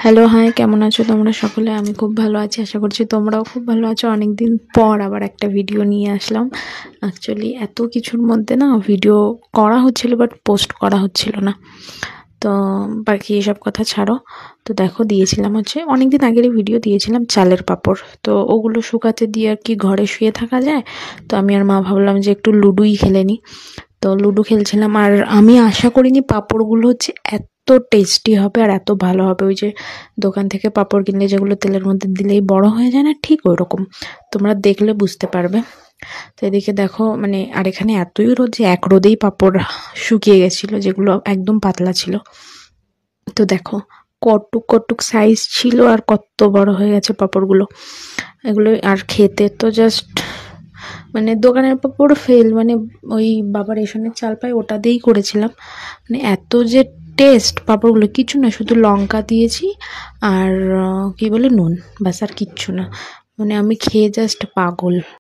Hello, high, কেমন আছো তোমরা সকলে? আমি খুব ভালো আছি, আশা করছি তোমরাও খুব ভালো আছো। অনেকদিন পর আবার একটা ভিডিও নিয়ে আসলাম। অ্যাকচুয়ালি এত কিছুর মধ্যে না ভিডিও করা হচ্ছিল, বাট পোস্ট করা হচ্ছিল না। তো বাকি এসব কথা ছাড়ো। তো দেখো, দিয়েছিলাম হচ্ছে অনেকদিন আগেরই ভিডিও দিয়েছিলাম চালের পাঁপড়। তো ওগুলো শুকাতে দিয়ে আর কি ঘরে শুয়ে থাকা যায়। তো আমি আর মা ভাবলাম যে একটু লুডোই খেলে নিই। তো লুডো খেলছিলাম, আর আমি আশা করিনি পাঁপড়গুলো হচ্ছে এত টেস্টি হবে আর এত ভালো হবে। ওই যে দোকান থেকে পাঁপড় কিনলে যেগুলো তেলের মধ্যে দিলেই বড় হয়ে যায় না, ঠিক ওরকম। তোমরা দেখলে বুঝতে পারবে। তো এদিকে দেখো, মানে আর এখানে এতই রোদ যে এক রোদেই পাঁপড় শুকিয়ে গেছিলো, যেগুলো একদম পাতলা ছিল। তো দেখো কটুক কটুক সাইজ ছিল আর কত বড় হয়ে গেছে পাঁপড়গুলো। এগুলো আর খেতে তো জাস্ট, মানে দোকানের পাঁপড় ফেল, মানে ওই বাবা রেশনের চাল পাই ওটা দিয়েই করেছিলাম। মানে এত যে টেস্ট পাঁপড়গুলো, কিছু না, শুধু লঙ্কা দিয়েছি আর কি বলে নুন, ব্যাস, আর কিচ্ছু না। মানে আমি খেয়ে জাস্ট পাগল।